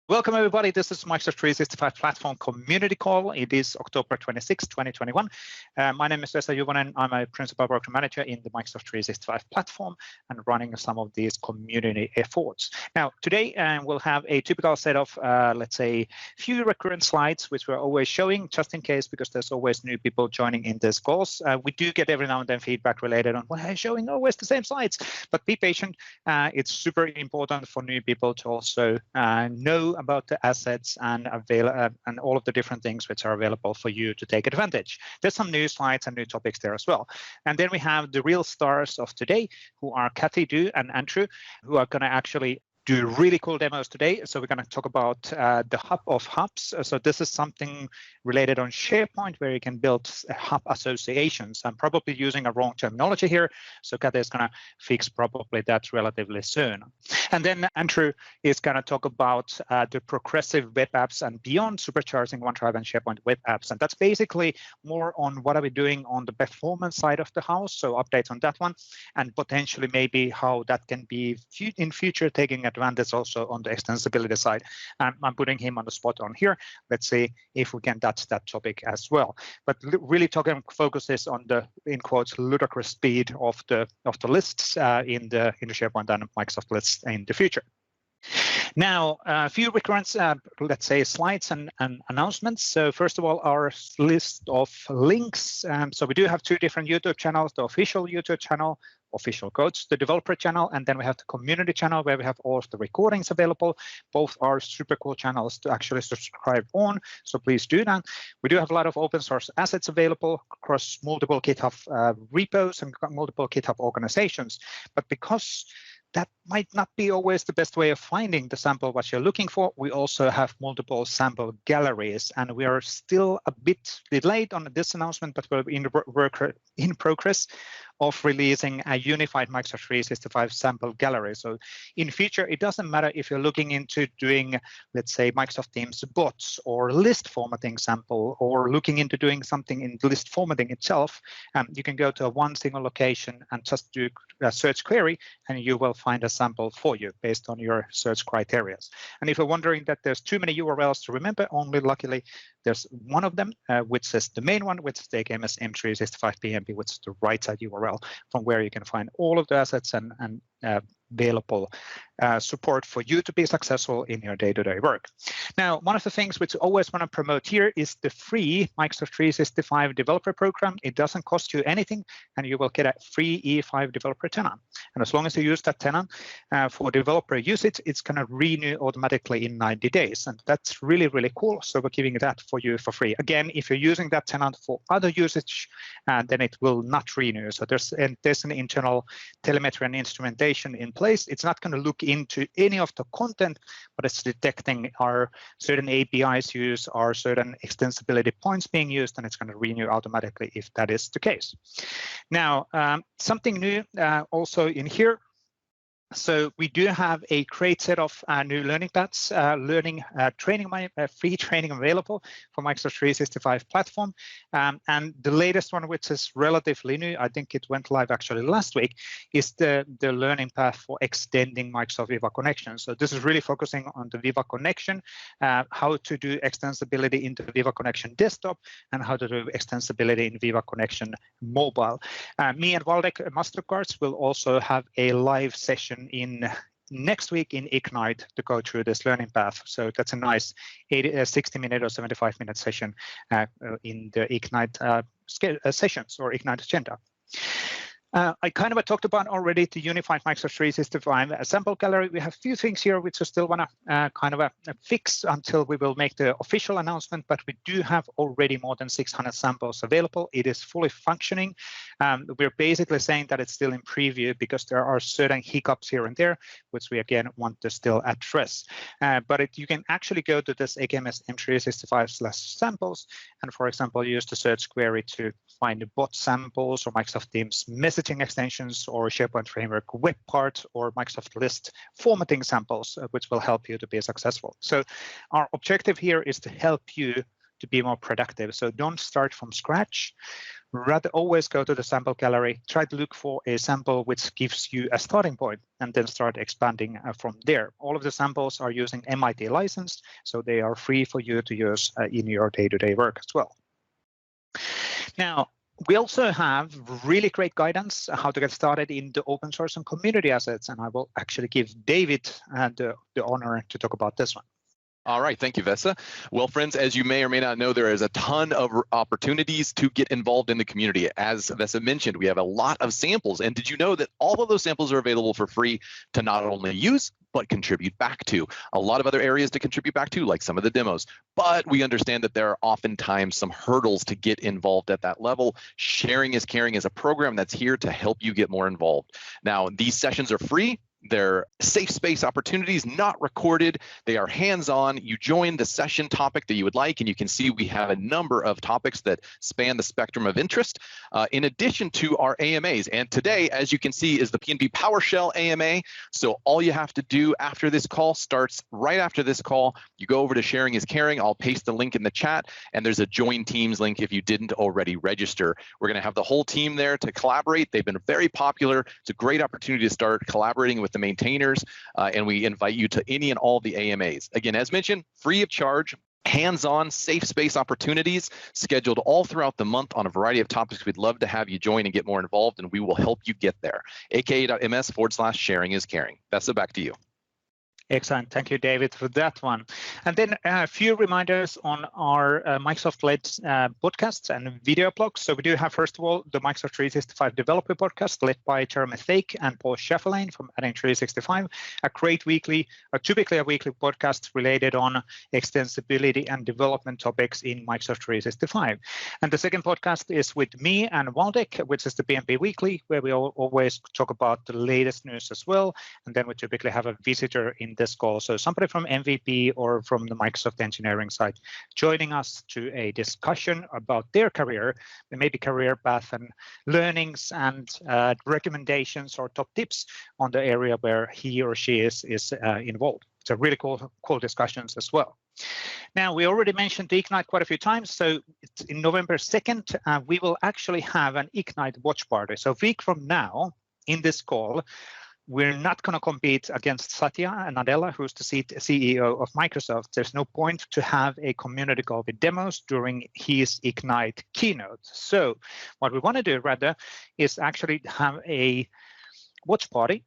Welcome, everybody. This is Microsoft 365 Platform Community Call. It is October 26, 2021. My name is Vesa Juvonen. I'm a Principal Program Manager in the Microsoft 365 Platform and running some of these community efforts. Now, today we'll have a typical set of, let's say, few recurrent slides, which we're always showing, just in case, because there's always new people joining in these calls. We do get every now and then feedback related on, well, showing always the same slides, but be patient. It's super important for new people to also know about the assets and and all of the different things which are available for you to take advantage. There's some new slides and new topics there as well. And then we have the real stars of today, who are Kathy, Du, and Andrew, who are going to actually do really cool demos today. So we're going to talk about the hub of hubs. So this is something related on SharePoint where you can build hub associations. I'm probably using a wrong terminology here. So Kathy is going to fix probably that relatively soon. And then Andrew is going to talk about the progressive web apps and beyond Supercharging OneDrive and SharePoint web apps. And that's basically more on what are we doing on the performance side of the house. So updates on that one, and potentially maybe how that can be in future taking advantage also on the extensibility side. I'm putting him on the spot on here. Let's see if we can touch that topic as well. But really talking focuses on the, in quotes, ludicrous speed of the lists in the SharePoint and Microsoft lists in the future. Now, a few recurrent, let's say, slides and announcements. So first of all, our list of links. So we do have two different YouTube channels, the official YouTube channel, official codes, the developer channel, and then we have the community channel where we have all of the recordings available. Both are super cool channels to actually subscribe on, so please do that. We do have a lot of open source assets available across multiple GitHub repos and multiple GitHub organizations, but because that might not be always the best way of finding the sample what you're looking for. We also have multiple sample galleries, and we are still a bit delayed on this announcement, but we're in progress of releasing a unified Microsoft 365 sample gallery. So in future, it doesn't matter if you're looking into doing, let's say, Microsoft Teams bots or list formatting sample, or looking into doing something in list formatting itself. You can go to one single location and just do a search query, and you will find a sample for you based on your search criteria. And if you're wondering that there's too many URLs to remember, only luckily there's one of them, which is the main one, which is the AKMS M365 BMP, which is the right side URL from where you can find all of the assets and available support for you to be successful in your day-to-day work. Now, one of the things which I always want to promote here is the free Microsoft 365 developer program. It doesn't cost you anything, and you will get a free E5 developer tenant. And as long as you use that tenant for developer usage, it's going to renew automatically in 90 days. And that's really, really cool. So we're giving that for you for free. Again, if you're using that tenant for other usage, then it will not renew. So there's an internal telemetry and instrumentation in place. It's not going to look into any of the content, but it's detecting are certain APIs used, are certain extensibility points being used, and it's going to renew automatically if that is the case. Now, something new also in here. So we do have a great set of new learning paths, free training available for Microsoft 365 platform. And the latest one, which is relatively new, I think it went live actually last week, is the learning path for extending Microsoft Viva Connections. So this is really focusing on the Viva Connection, how to do extensibility into the Viva Connection desktop, and how to do extensibility in Viva Connection mobile. Me and Waldek Mastercards will also have a live session in next week in Ignite to go through this learning path. So that's a nice 60-minute or 75-minute session in the Ignite sessions or Ignite agenda. I kind of talked about already the unified Microsoft 365 sample gallery. We have a few things here which I still want to kind of fix until we will make the official announcement, but we do have already more than 600 samples available. It is fully functioning. We're basically saying that it's still in preview because there are certain hiccups here and there, which we again want to still address. But you can actually go to this AKMS M365/samples and, for example, use the search query to find the bot samples or Microsoft Teams messaging extensions or SharePoint Framework web part or Microsoft List formatting samples, which will help you to be successful. So our objective here is to help you to be more productive. So don't start from scratch. rather always go to the sample gallery, try to look for a sample which gives you a starting point, and then start expanding from there. All of the samples are using MIT license, so they are free for you to use in your day-to-day work as well. Now, we also have really great guidance how to get started in the open source and community assets, and I will actually give David the honor to talk about this one. All right, thank you, Vesa. Well, friends, as you may or may not know, there is a ton of opportunities to get involved in the community. As Vesa mentioned, we have a lot of samples. And did you know that all of those samples are available for free to not only use, but contribute back to? A lot of other areas to contribute back to, like some of the demos. But we understand that there are oftentimes some hurdles to get involved at that level. Sharing is Caring is a program that's here to help you get more involved. Now, these sessions are free. They're safe space opportunities, not recorded. They are hands-on. You join the session topic that you would like, and you can see we have a number of topics that span the spectrum of interest, in addition to our AMAs. And today, as you can see, is the BMP PowerShell AMA. So all you have to do after this call starts right after this call. You go over to Sharing is Caring. I'll paste the link in the chat, and there's a Join Teams link if you didn't already register. We're going to have the whole team there to collaborate. They've been very popular. It's a great opportunity to start collaborating with the maintainers, and we invite you to any and all the AMAs. Again, as mentioned, free of charge, hands-on, safe space opportunities scheduled all throughout the month on a variety of topics. We'd love to have you join and get more involved, and we will help you get there. aka.ms/sharing is caring. Vesa, back to you. Excellent. Thank you, David, for that one. And then a few reminders on our Microsoft-led podcasts and video blogs. So we do have, first of all, the Microsoft 365 Developer Podcast led by Jeremy Thake and Paul Schäferlein from Adding 365, a great weekly, or typically a weekly podcast related on extensibility and development topics in Microsoft 365. And the second podcast is with me and Waldek, which is the BMP Weekly, where we always talk about the latest news as well. And then we typically have a visitor in this call. So somebody from MVP or from the Microsoft engineering side joining us to a discussion about their career, maybe career path and learnings and recommendations or top tips on the area where he or she is involved. It's a really cool discussions as well. Now, we already mentioned the Ignite quite a few times. So it's in November 2nd, we will actually have an Ignite watch party. So a week from now in this call, we're not going to compete against Satya Nadella, who's the CEO of Microsoft. There's no point to have a community call with demos during his Ignite keynote. So what we want to do rather is actually have a watch party.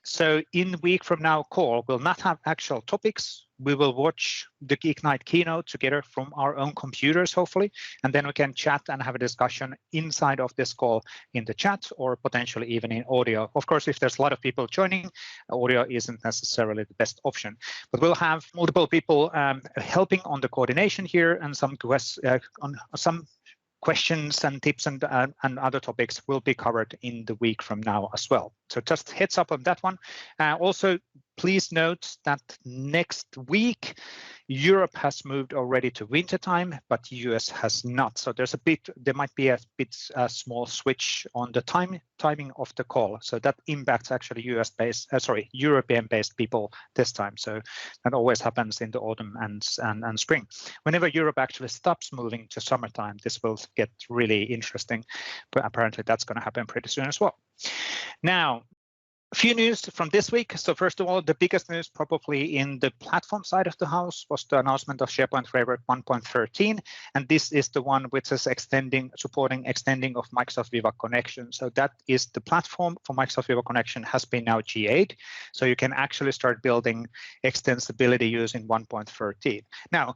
So in the week from now call, we'll not have actual topics. We will watch the Ignite keynote together from our own computers, hopefully, and then we can chat and have a discussion inside of this call in the chat or potentially even in audio. Of course, if there's a lot of people joining, audio isn't necessarily the best option, but we'll have multiple people helping on the coordination here, and some questions and tips and other topics will be covered in the week from now as well. So just heads up on that one. Also, please note that next week, Europe has moved already to winter time, but US has not. So there might be a small switch on the timing of the call. So that impacts actually European-based people this time. So that always happens in the autumn and spring. Whenever Europe actually stops moving to summertime, this will get really interesting. But apparently that's going to happen pretty soon as well. Now, a few news from this week. So first of all, the biggest news probably in the platform side of the house was the announcement of SharePoint Framework 1.13. And this is the one which is supporting extending of Microsoft Viva Connections. So that is the platform for Microsoft Viva Connection has been now GA'd. So you can actually start building extensibility using 1.13. Now,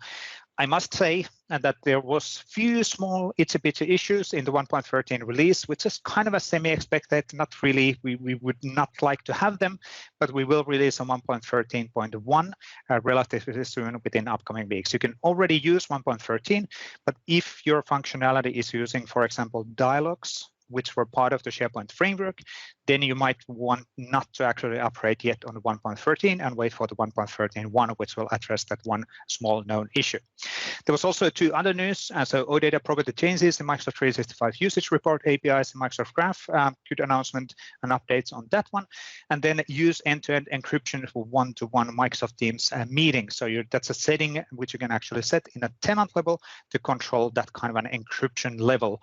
I must say that there was few small itsy-bitsy issues in the 1.13 release, which is kind of a semi-expected, not really, we would not like to have them, but we will release on 1.13.1 relatively soon within upcoming weeks. You can already use 1.13, but if your functionality is using, for example, dialogues, which were part of the SharePoint framework, then you might want not to actually operate yet on the 1.13 and wait for the 1.13.1, which will address that one small known issue. There was also 2 other news. So OData property changes in Microsoft 365 usage report APIs in Microsoft Graph, good announcement and updates on that one. And then use end-to-end encryption for one-to-one Microsoft Teams meetings. So that's a setting which you can actually set in a tenant level to control that kind of an encryption level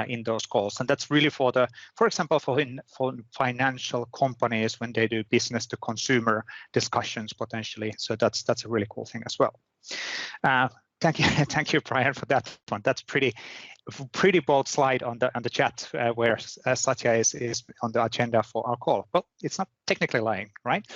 in those calls. And that's really for example, for financial companies when they do business to consumer discussions potentially. So that's a really cool thing as well. Thank you, Brian, for that one. That's pretty bold slide on the chat where Satya is on the agenda for our call. Well, it's not technically lying, right?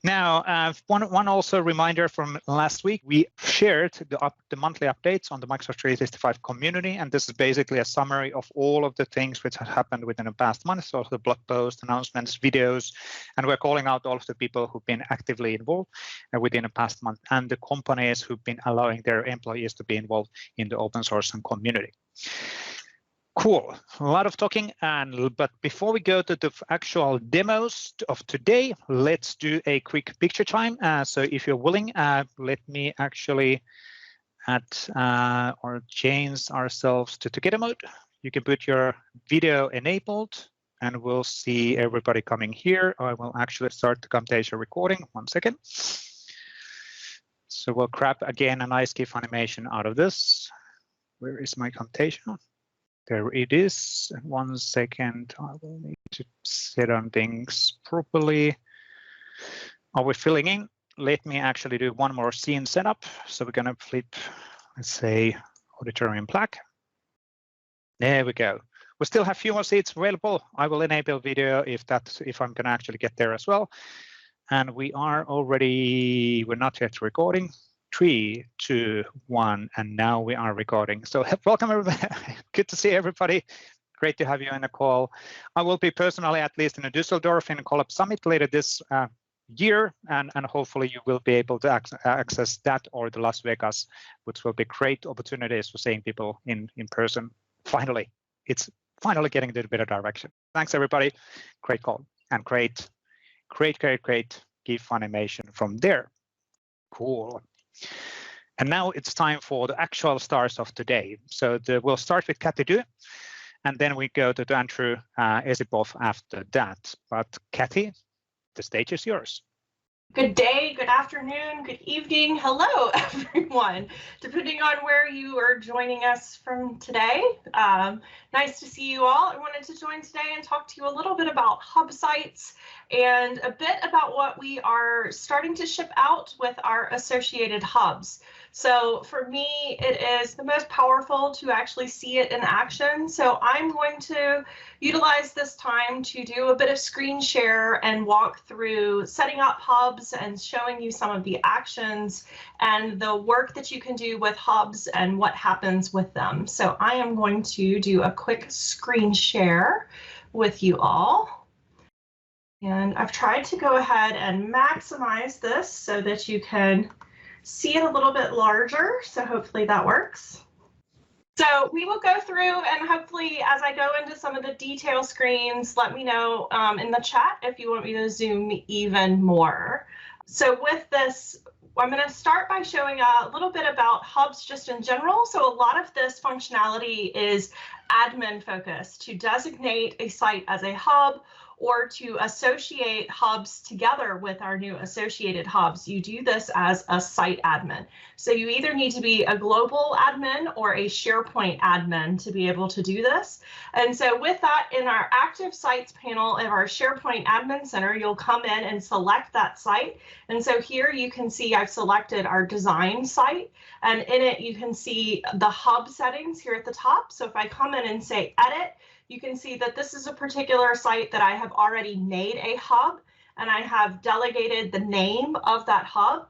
Now, one also reminder from last week, we shared the monthly updates on the Microsoft 365 community, and this is basically a summary of all of the things which have happened within the past month, so the blog posts, announcements, videos, and we're calling out all of the people who've been actively involved within the past month and the companies who've been allowing their employees to be involved in the open source and community. Cool, a lot of talking, but before we go to the actual demos of today, let's do a quick picture time. So if you're willing, let me actually add or change ourselves to together mode. You can put your video enabled and we'll see everybody coming here. I will actually start the Camtasia recording, 1 second. So we'll grab again a nice GIF animation out of this. Where is my Camtasia? There it is. 1 second. I will need to set on things properly. Are we filling in? Let me actually do one more scene setup. So we're going to flip, let's say, auditorium black. There we go. We still have a few more seats available. I will enable video if I'm going to actually get there as well. And we're not yet recording. 3, 2, 1, and now we are recording. So welcome everybody. Good to see everybody. Great to have you on the call. I will be personally at least in Düsseldorf in a Collab Summit later this year, and hopefully you will be able to access that or the Las Vegas, which will be great opportunities for seeing people in person. Finally, it's finally getting a little bit of direction. Thanks everybody. Great call and great GIF animation from there. Cool. And now it's time for the actual stars of today. So we'll start with Kathy Du, and then we go to Andrew Esipov after that. But Kathy, the stage is yours. Good day, good afternoon, good evening. Hello, everyone, depending on where you are joining us from today. Nice to see you all. I wanted to join today and talk to you a little bit about hub sites and a bit about what we are starting to ship out with our associated hubs. So for me, it is the most powerful to actually see it in action. So I'm going to utilize this time to do a bit of screen share and walk through setting up hubs and showing you some of the actions and the work that you can do with hubs and what happens with them. So I am going to do a quick screen share with you all. And I've tried to go ahead and maximize this so that you can see it a little bit larger. So hopefully that works. So we will go through and hopefully as I go into some of the detail screens, let me know in the chat if you want me to zoom even more. So with this, I'm going to start by showing a little bit about hubs just in general. So a lot of this functionality is admin focused to designate a site as a hub or to associate hubs together with our new associated hubs. You do this as a site admin. So you either need to be a global admin or a SharePoint admin to be able to do this. And so with that, in our active sites panel of our SharePoint admin center, you'll come in and select that site. And so here you can see I've selected our design site, and in it you can see the hub settings here at the top. So if I come in and say edit, you can see that this is a particular site that I have already made a hub, and I have delegated the name of that hub.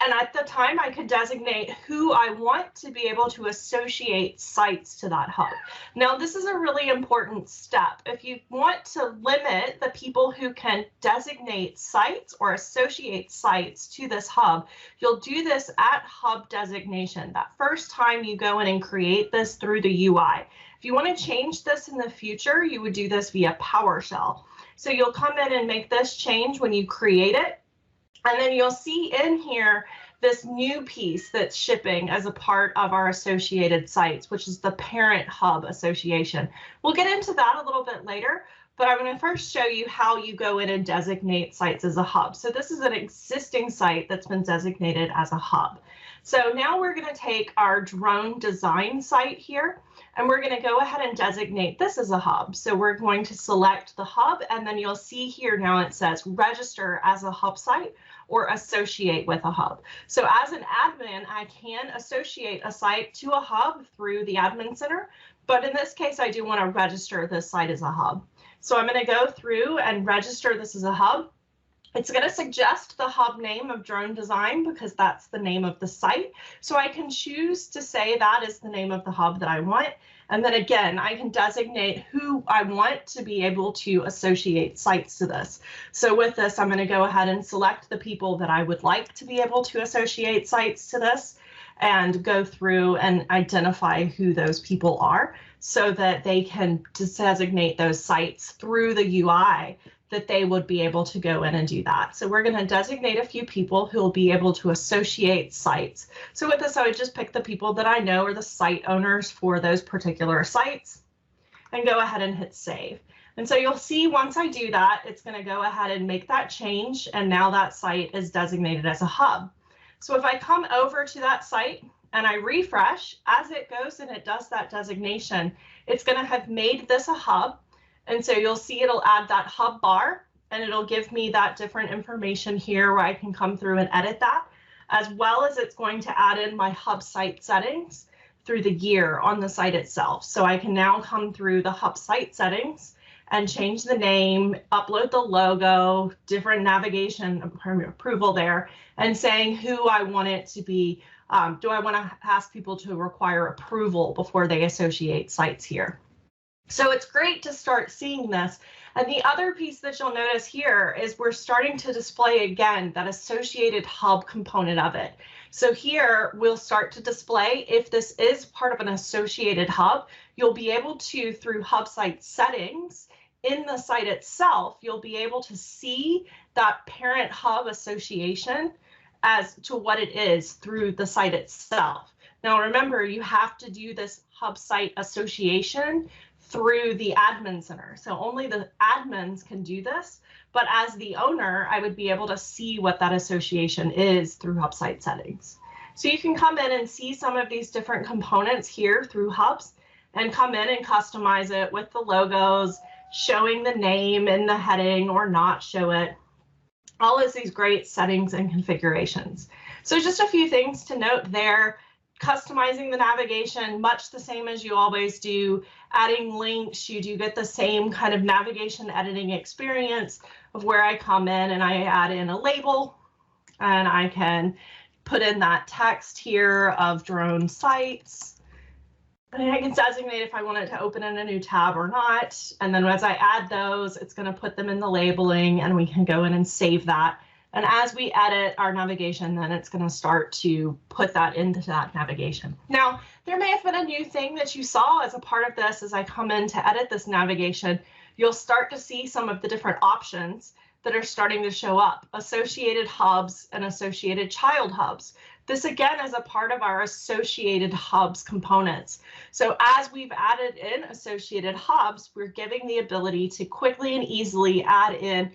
And at the time, I could designate who I want to be able to associate sites to that hub. Now, this is a really important step. If you want to limit the people who can designate sites or associate sites to this hub, you'll do this at hub designation. That first time you go in and create this through the UI. If you want to change this in the future, you would do this via PowerShell. So you'll come in and make this change when you create it. And then you'll see in here this new piece that's shipping as a part of our associated sites, which is the Parent Hub Association. We'll get into that a little bit later, but I'm going to first show you how you go in and designate sites as a hub. So this is an existing site that's been designated as a hub. So now we're going to take our drone design site here, and we're going to go ahead and designate this as a hub. So we're going to select the hub, and then you'll see here now it says register as a hub site or associate with a hub. So as an admin, I can associate a site to a hub through the admin center, but in this case, I do want to register this site as a hub. So I'm going to go through and register this as a hub. It's going to suggest the hub name of drone design because that's the name of the site. So I can choose to say that is the name of the hub that I want. And then again, I can designate who I want to be able to associate sites to this. So with this, I'm going to go ahead and select the people that I would like to be able to associate sites to this and go through and identify who those people are so that they can designate those sites through the UI that they would be able to go in and do that. So we're going to designate a few people who will be able to associate sites. So with this, I would just pick the people that I know are the site owners for those particular sites and go ahead and hit save. And so you'll see once I do that, it's going to go ahead and make that change. And now that site is designated as a hub. So if I come over to that site and I refresh, as it goes and it does that designation, it's going to have made this a hub. And so you'll see it'll add that hub bar and it'll give me that different information here where I can come through and edit that, as well as it's going to add in my hub site settings through the year on the site itself. So I can now come through the hub site settings and change the name, upload the logo, different navigation approval there, and saying who I want it to be. Do I want to ask people to require approval before they associate sites here? So it's great to start seeing this. And the other piece that you'll notice here is we're starting to display again that associated hub component of it. So here we'll start to display if this is part of an associated hub, you'll be able to, through hub site settings in the site itself, you'll be able to see that parent hub association as to what it is through the site itself. Now remember, you have to do this hub site association through the admin center. So only the admins can do this, but as the owner, I would be able to see what that association is through hub site settings. So you can come in and see some of these different components here through hubs and come in and customize it with the logos, showing the name in the heading or not show it. All of these great settings and configurations. So just a few things to note there. Customizing the navigation, much the same as you always do. Adding links, you do get the same kind of navigation editing experience of where I come in and I add in a label and I can put in that text here of drone sites. And I can designate if I want it to open in a new tab or not. And then as I add those, it's going to put them in the labeling and we can go in and save that. And as we edit our navigation, then it's going to start to put that into that navigation. Now, there may have been a new thing that you saw as a part of this. As I come in to edit this navigation, you'll start to see some of the different options that are starting to show up. Associated hubs and associated child hubs. This again is a part of our associated hubs components. So as we've added in associated hubs, we're giving the ability to quickly and easily add in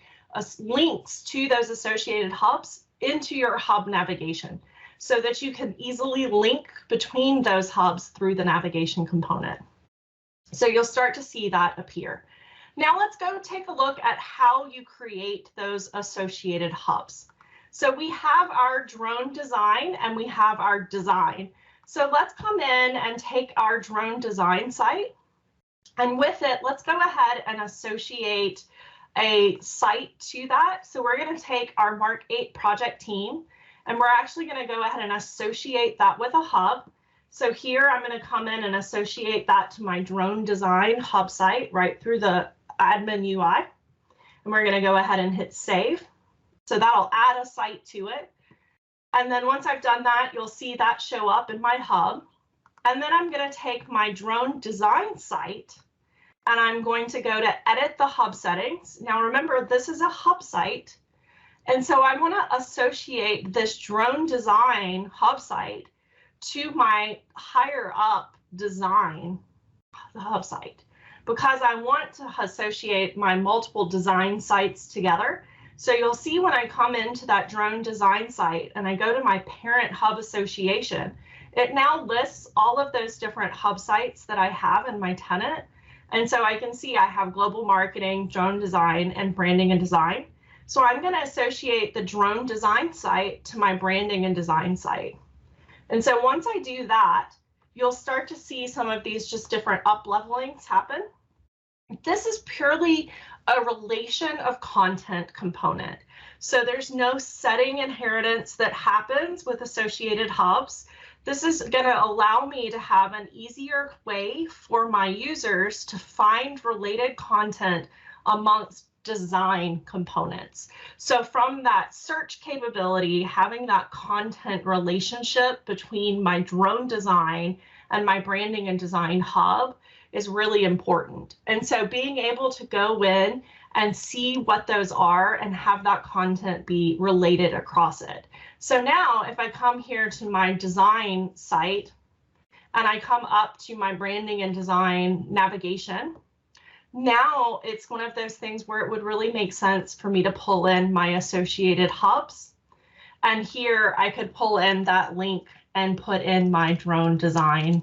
links to those associated hubs into your hub navigation so that you can easily link between those hubs through the navigation component. So you'll start to see that appear. Now let's go take a look at how you create those associated hubs. So we have our drone design and we have our design. So let's come in and take our drone design site. And with it, let's go ahead and associate a site to that. So we're going to take our Mark 8 project team and we're actually going to go ahead and associate that with a hub. So here I'm going to come in and associate that to my drone design hub site right through the admin UI. And we're going to go ahead and hit save. So that'll add a site to it. And then once I've done that, you'll see that show up in my hub. And then I'm going to take my drone design site and I'm going to go to edit the hub settings. Now remember, this is a hub site. And so I want to associate this drone design hub site to my higher up design, the hub site, because I want to associate my multiple design sites together. So you'll see when I come into that drone design site and I go to my parent hub association, it now lists all of those different hub sites that I have in my tenant. And so I can see I have global marketing, drone design, and branding and design. So I'm going to associate the drone design site to my branding and design site. And so once I do that, you'll start to see some of these just different up levelings happen. This is purely a relation of content component. So there's no setting inheritance that happens with associated hubs. This is going to allow me to have an easier way for my users to find related content amongst design components. So from that search capability, having that content relationship between my drone design and my branding and design hub is really important. And so being able to go in and see what those are and have that content be related across it. So now if I come here to my design site and I come up to my branding and design navigation, now it's one of those things where it would really make sense for me to pull in my associated hubs. And here I could pull in that link and put in my drone design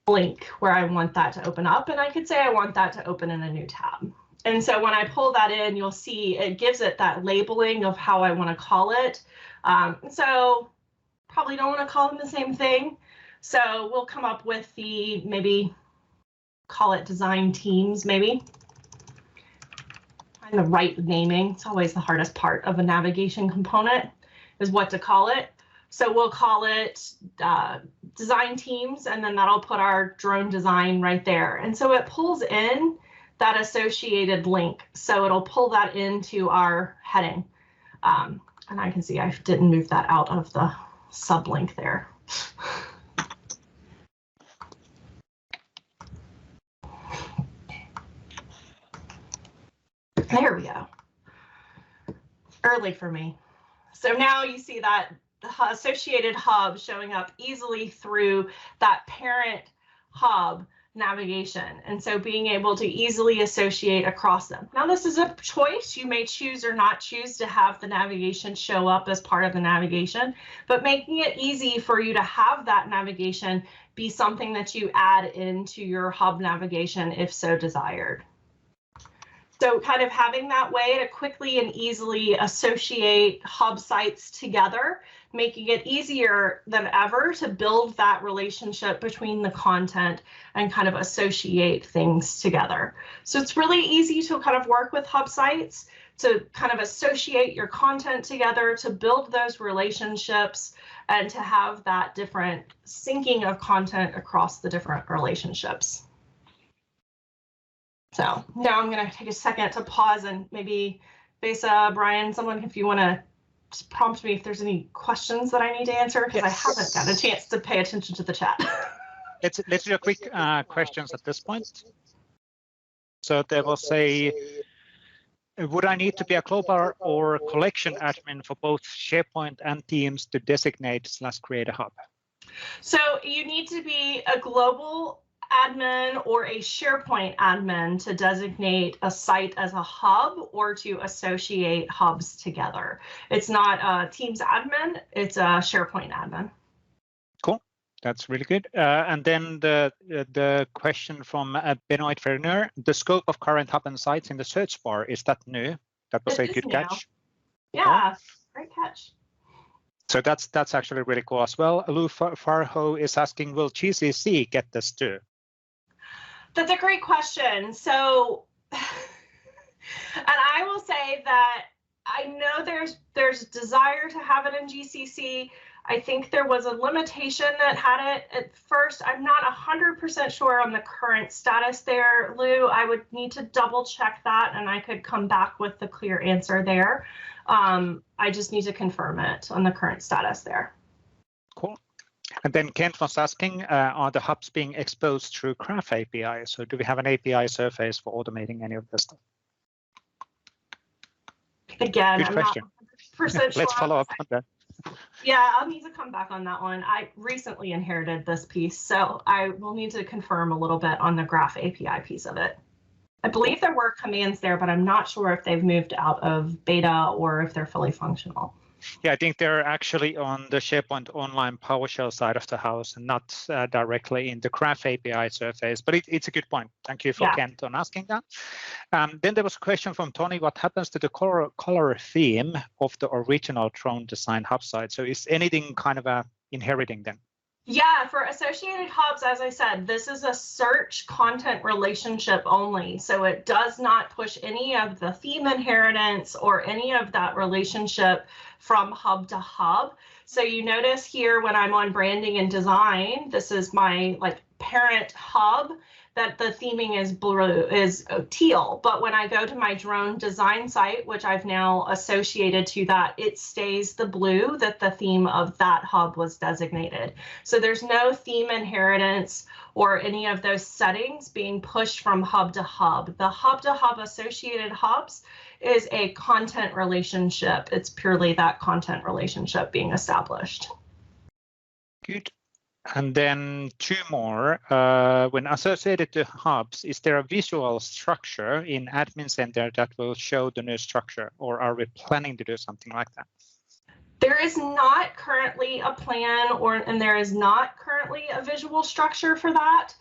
link where I want that to open up. And I could say I want that to open in a new tab. And so when I pull that in, you'll see it gives it that labeling of how I want to call it. So probably don't want to call them the same thing. So we'll come up with the maybe call it design teams, maybe. Find the right naming. It's always the hardest part of a navigation component is what to call it. So we'll call it design teams, and then that'll put our drone design right there. And so it pulls in that associated link. So it'll pull that into our heading. And I can see I didn't move that out of the sublink there. There we go. Early for me. So now you see that associated hub showing up easily through that parent hub navigation. And so being able to easily associate across them. Now this is a choice. You may choose or not choose to have the navigation show up as part of the navigation, but making it easy for you to have that navigation be something that you add into your hub navigation if so desired. So kind of having that way to quickly and easily associate hub sites together, making it easier than ever to build that relationship between the content and kind of associate things together. So it's really easy to kind of work with hub sites to kind of associate your content together, to build those relationships and to have that different syncing of content across the different relationships. So now I'm going to take a second to pause and maybe Vesa, Brian, someone, if you want to prompt me if there's any questions that I need to answer, because yes. I haven't gotten a chance to pay attention to the chat. Let's do a quick questions at this point. So there was a, would I need to be a global or collection admin for both SharePoint and Teams to designate/create a hub? So you need to be a global admin or a SharePoint admin to designate a site as a hub or to associate hubs together. It's not a Teams admin, it's a SharePoint admin. Cool, that's really good. And then the question from Benoit Verner, the scope of current hub and sites in the search bar, is that new? That was a good catch. Yeah, great catch. So that's actually really cool as well. Lou Farho is asking, will GCC get this too? That's a great question. So, and I will say that I know there's desire to have it in GCC. I think there was a limitation that had it at first. I'm not 100% sure on the current status there, Lou. I would need to double check that and I could come back with the clear answer there. I just need to confirm it on the current status there. Cool. And then Kent was asking, are the hubs being exposed through Graph API? So do we have an API surface for automating any of this stuff? Again, Good I'm question. not 100% sure. Let's follow up on that. Yeah, I'll need to come back on that one. I recently inherited this piece, so I will need to confirm a little bit on the Graph API piece of it. I believe there were commands there, but I'm not sure if they've moved out of beta or if they're fully functional. Yeah, I think they're actually on the SharePoint Online PowerShell side of the house and not directly in the Graph API surface. But it's a good point. Thank you for Kent on asking that. Then there was a question from Tony. What happens to the color theme of the original drone design hub site? So is anything kind of inheriting then? Yeah, for associated hubs, as I said, this is a search content relationship only. So it does not push any of the theme inheritance or any of that relationship from hub to hub. So you notice here when I'm on branding and design, this is my parent hub, that the theming is blue, is teal. But when I go to my drone design site, which I've now associated to that, it stays the blue that the theme of that hub was designated. So there's no theme inheritance or any of those settings being pushed from hub to hub. The hub to hub associated hubs is a content relationship. It's purely that content relationship being established. Good. And then two more. When associated to hubs, is there a visual structure in Admin Center that will show the new structure, or are we planning to do something like that? There is not currently a plan, and there is not currently a visual structure for that.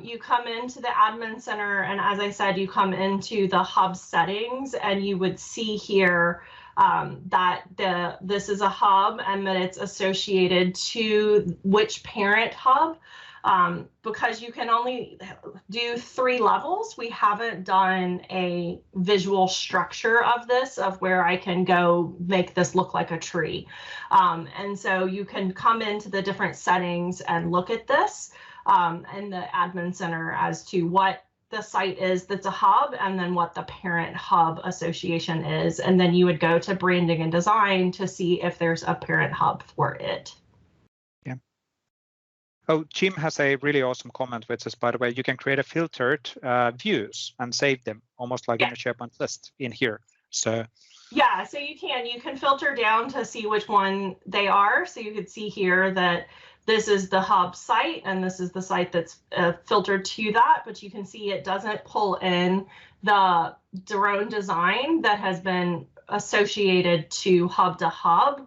You come into the Admin Center, and as I said, you come into the hub settings, and you would see here that this is a hub and that it's associated to which parent hub. Because you can only do 3 levels, we haven't done a visual structure of this, of where I can go make this look like a tree. And so you can come into the different settings and look at this in the Admin Center as to what the site is that's a hub, and then what the parent hub association is. And then you would go to branding and design to see if there's a parent hub for it. Yeah. Oh, Jim has a really awesome comment, which is, by the way, you can create a filtered views and save them almost like in a SharePoint list in here. So yeah, so you can filter down to see which one they are. So you could see here that this is the hub site, and this is the site that's filtered to that, but you can see it doesn't pull in the drone design that has been associated to hub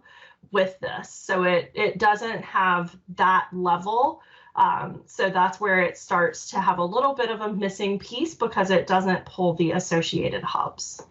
with this. So it doesn't have that level. So that's where it starts to have a little bit of a missing piece, because it doesn't pull the associated hubs.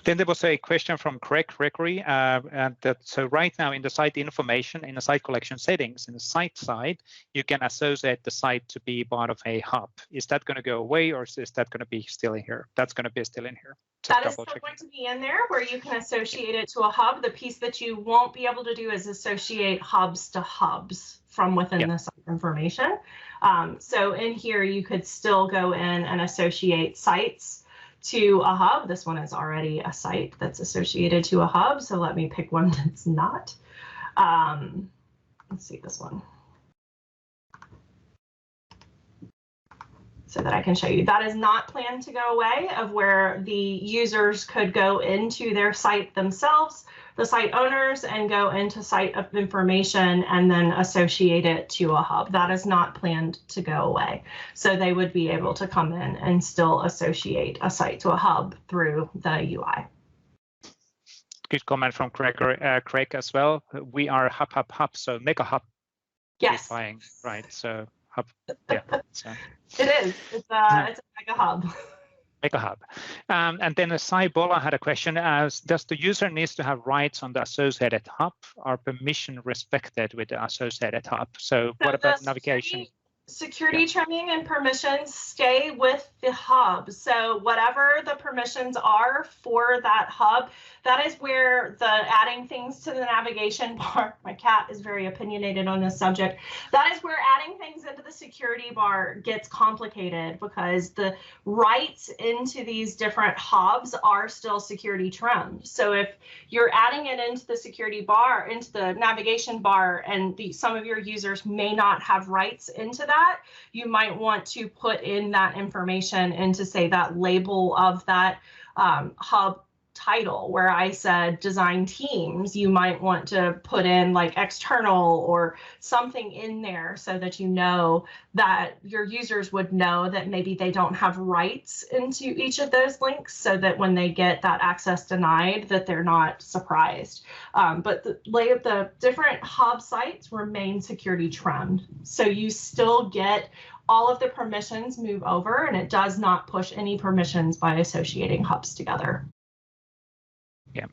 Then there was a question from Gregory, so right now in the site information, in the site collection settings, in the site side, you can associate the site to be part of a hub. Is that going to go away, or is that going to be still in here? That's going to be still in here. That is still going to be in there, where you can associate it to a hub. The piece that you won't be able to do is associate hubs to hubs from within the site information. So in here, you could still go in and associate sites to a hub. This one is already a site that's associated to a hub, so let me pick one that's not. Let's see this one, so that I can show you. That is not planned to go away, of where the users could go into their site themselves, the site owners, and go into site of information and then associate it to a hub. That is not planned to go away. So they would be able to come in and still associate a site to a hub through the UI. Good comment from Craig as well. We are hub, so make a hub. Yes. Right. So hub. Yeah. So. It is. It's a mega hub. Mega hub. And then Sai Bola had a question: does the user needs to have rights on the associated hub? Are permission respected with the associated hub? So what about navigation? Security trimming and permissions stay with the hub. So whatever the permissions are for that hub, that is where the adding things to the navigation bar, my cat is very opinionated on this subject, that is where adding things into the security bar gets complicated, because the rights into these different hubs are still security trimmed. So if you're adding it into the security bar, into the navigation bar, and some of your users may not have rights into that, you might want to put in that information into, say, that label of that hub title. Where I said design teams, you might want to put in like external or something in there, so that you know that your users would know that maybe they don't have rights into each of those links, so that when they get that access denied, that they're not surprised. But the different hub sites remain security trimmed, so you still get all of the permissions move over, and it does not push any permissions by associating hubs together. Yeah.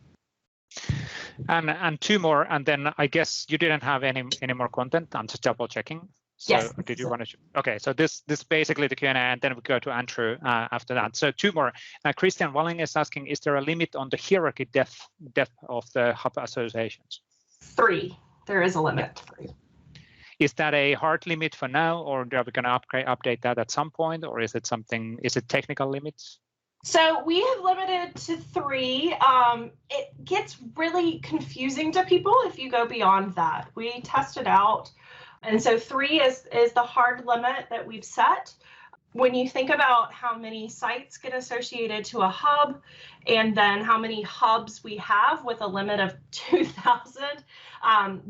And two more, and then I guess you didn't have any more content. I'm just double checking. So yes. Did you want to? Okay, so this basically the Q&A, and then we go to Andrew after that. So two more. Christian Walling is asking, is there a limit on the hierarchy depth of the hub associations? 3. There is a limit to 3. Is that a hard limit for now, or are we going to update that at some point, or is it something? Is it technical limits? So we have limited to 3. It gets really confusing to people if you go beyond that. We test it out. And so 3 is the hard limit that we've set. When you think about how many sites get associated to a hub, and then how many hubs we have with a limit of 2,000,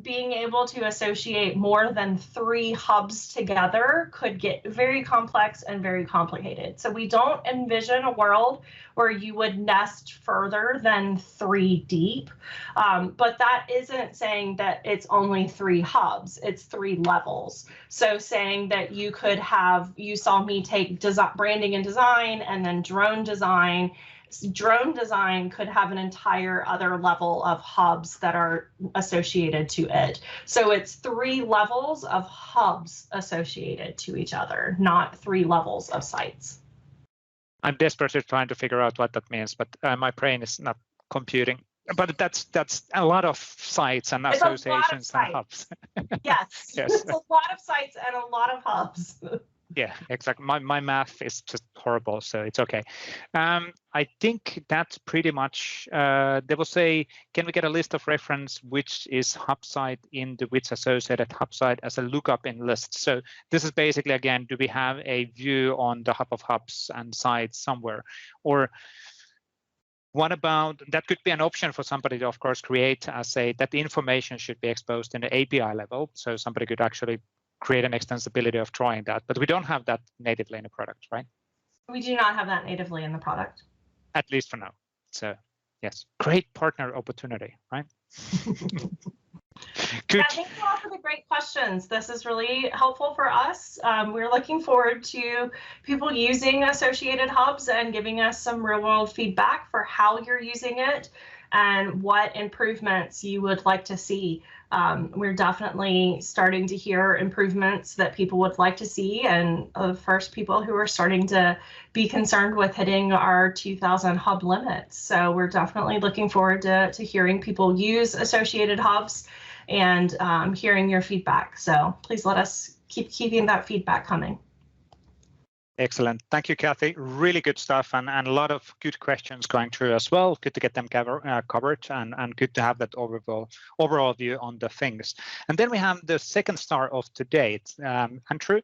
being able to associate more than 3 hubs together could get very complex and very complicated. So we don't envision a world where you would nest further than 3 deep, but that isn't saying that it's only 3 hubs, it's 3 levels. So saying that you could have, you saw me take branding and design, and then drone design. Drone design could have an entire other level of hubs that are associated to it. So it's 3 levels of hubs associated to each other, not 3 levels of sites. I'm desperately trying to figure out what that means, but my brain is not computing. But that's a lot of sites and associations and hubs. Yes, yes. It's a lot of sites and a lot of hubs. Yeah, exactly. My math is just horrible, so it's okay. I think that's pretty much. There was can we get a list of reference which is hub site in the which associated hub site as a lookup in list? So this is basically, again, do we have a view on the hub of hubs and sites somewhere? Or what about, that could be an option for somebody to, of course, create as that the information should be exposed in the API level. So somebody could actually create an extensibility of drawing that, but we don't have that natively in the product, right? We do not have that natively in the product. At least for now. So yes, great partner opportunity, right? Good. Yeah, thank you all for the great questions. This is really helpful for us. We're looking forward to people using associated hubs and giving us some real world feedback for how you're using it and what improvements you would like to see. We're definitely starting to hear improvements that people would like to see, and the first people who are starting to be concerned with hitting our 2,000 hub limits. So we're definitely looking forward to hearing people use associated hubs and hearing your feedback. So please let us keeping that feedback coming. Excellent. Thank you, Kathy. Really good stuff, and a lot of good questions going through as well. Good to get them covered and good to have that overall view on the things. And then we have the second star of today. It's Andrew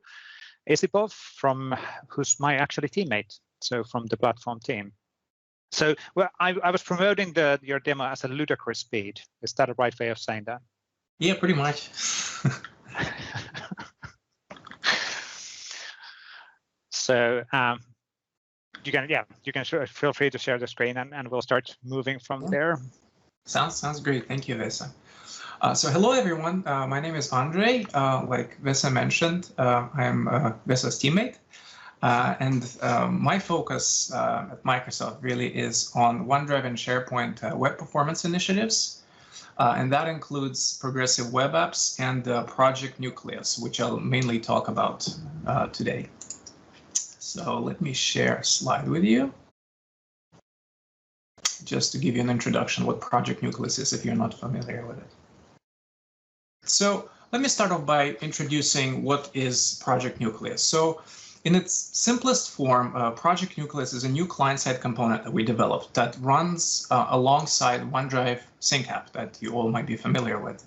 Isipov, who's my actually teammate, so from the platform team. So well, I was promoting your demo as a ludicrous speed. Is that a right way of saying that? Yeah, pretty much. So you can feel free to share the screen, and we'll start moving from there. Sounds great. Thank you, Vesa. So hello, everyone. My name is Andre. Like Vesa mentioned, I'm Vesa's teammate. And my focus at Microsoft really is on OneDrive and SharePoint web performance initiatives. And that includes progressive web apps and Project Nucleus, which I'll mainly talk about today. So let me share a slide with you, just to give you an introduction what Project Nucleus is if you're not familiar with it. So let me start off by introducing what is Project Nucleus. So in its simplest form, Project Nucleus is a new client-side component that we developed that runs alongside OneDrive Sync app that you all might be familiar with.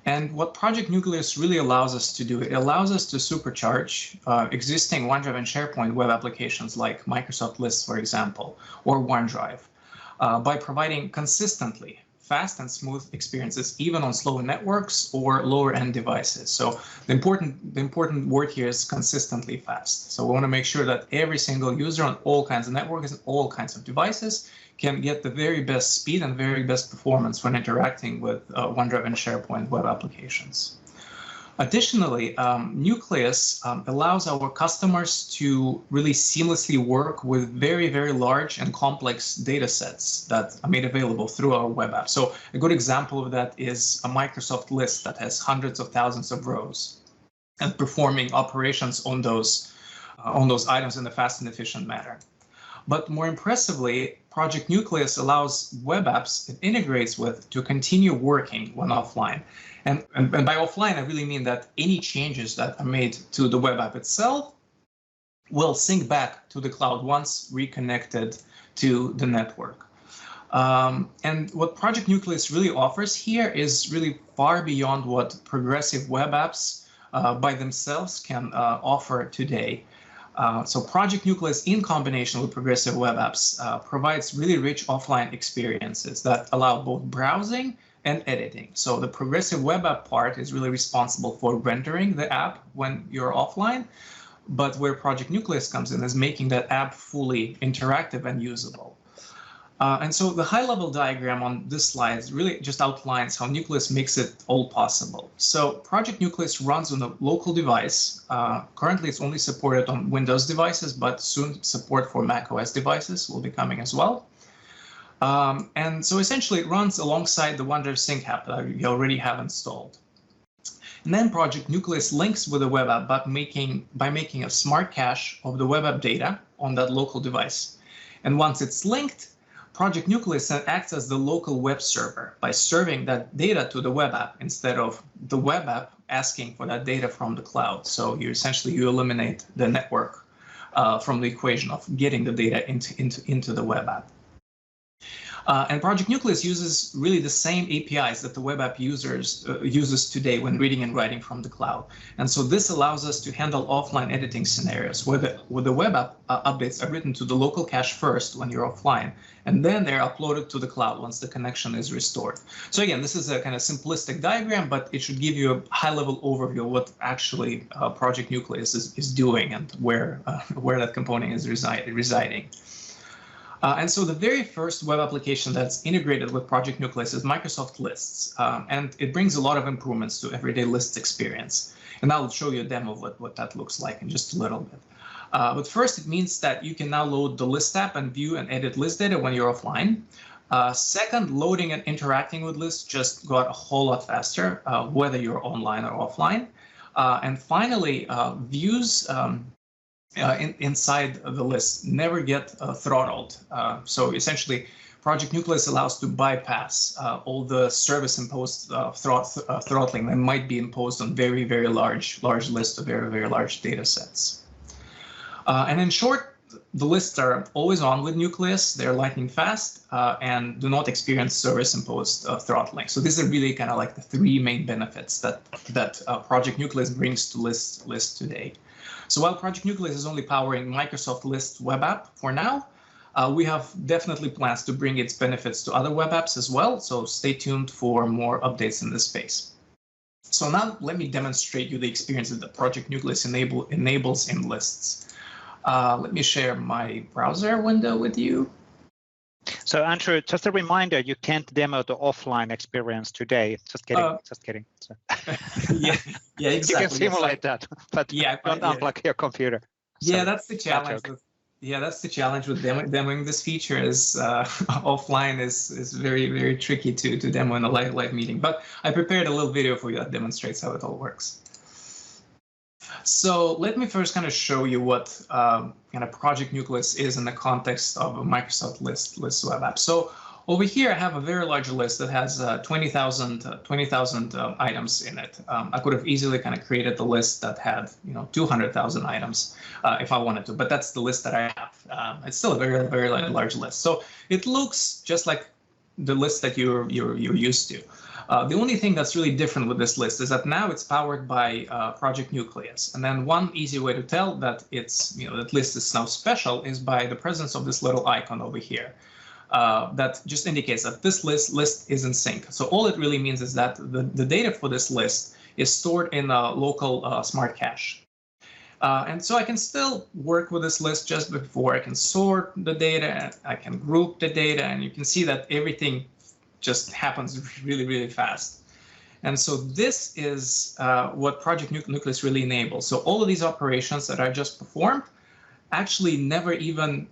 And what Project Nucleus really allows us to do, it allows us to supercharge existing OneDrive and SharePoint web applications like Microsoft Lists, for example, or OneDrive, by providing consistently fast and smooth experiences, even on slow networks or lower end devices. So the important word here is consistently fast. So we want to make sure that every single user on all kinds of networks and all kinds of devices can get the very best speed and very best performance when interacting with OneDrive and SharePoint web applications. Additionally, Nucleus allows our customers to really seamlessly work with very, very large and complex data sets that are made available through our web app. So a good example of that is a Microsoft list that has hundreds of thousands of rows and performing operations on those items in a fast and efficient manner. But more impressively, Project Nucleus allows web apps it integrates with to continue working when offline. And by offline, I really mean that any changes that are made to the web app itself will sync back to the cloud once reconnected to the network. And what Project Nucleus really offers here is really far beyond what progressive web apps by themselves can offer today. So Project Nucleus in combination with progressive web apps provides really rich offline experiences that allow both browsing and editing. So the progressive web app part is really responsible for rendering the app when you're offline, but where Project Nucleus comes in is making that app fully interactive and usable. And so the high-level diagram on this slide really just outlines how Nucleus makes it all possible. So Project Nucleus runs on a local device. Currently, it's only supported on Windows devices, but soon support for macOS devices will be coming as well. And so essentially, it runs alongside the OneDrive Sync app that you already have installed. And then Project Nucleus links with the web app by making a smart cache of the web app data on that local device. And once it's linked, Project Nucleus then acts as the local web server by serving that data to the web app instead of the web app asking for that data from the cloud. So you eliminate the network from the equation of getting the data into the web app. And Project Nucleus uses really the same APIs that the web app uses today when reading and writing from the cloud. And so this allows us to handle offline editing scenarios where the web app updates are written to the local cache first when you're offline, and then they're uploaded to the cloud once the connection is restored. So again, this is a kind of simplistic diagram, but it should give you a high-level overview of what actually Project Nucleus is doing and where that component is residing. And so the very first web application that's integrated with Project Nucleus is Microsoft Lists, and it brings a lot of improvements to everyday lists experience. And I'll show you a demo of what that looks like in just a little bit. But first, it means that you can now load the List app and view and edit list data when you're offline. Second, loading and interacting with lists just got a whole lot faster, whether you're online or offline. And finally, views inside the list never get throttled. So essentially, Project Nucleus allows to bypass all the service-imposed throttling that might be imposed on very, very large lists of very, very large data sets. And in short, the lists are always on with Nucleus. They're lightning fast and do not experience service-imposed throttling. So these are really kind of like the three main benefits that Project Nucleus brings to lists today. So while Project Nucleus is only powering Microsoft List web app for now, we have definitely plans to bring its benefits to other web apps as well. So stay tuned for more updates in this space. So now let me demonstrate you the experiences that Project Nucleus enables in lists. Let me share my browser window with you. So Andrew, just a reminder, you can't demo the offline experience today. Just kidding. So. yeah, exactly. You can simulate that, but don't unplug your computer. Yeah, that's the challenge. Yeah, that's the challenge with demoing this feature. Is offline is very, very tricky to demo in a live meeting. But I prepared a little video for you that demonstrates how it all works. So let me first kind of show you what kind of Project Nucleus is in the context of a Microsoft list web app. So over here, I have a very large list that has 20,000 items in it. I could have easily kind of created the list that had 200,000 items if I wanted to, but that's the list that I have. It's still a very, very large list. So it looks just like the list that you're used to. The only thing that's really different with this list is that now it's powered by Project Nucleus. And then one easy way to tell that that list is now special is by the presence of this little icon over here. That just indicates that this list is in sync. So all it really means is that the data for this list is stored in a local smart cache. And so I can still work with this list just before I can sort the data, I can group the data, and you can see that everything just happens really, really fast. And so this is what Project Nucleus really enables. So all of these operations that I just performed actually never even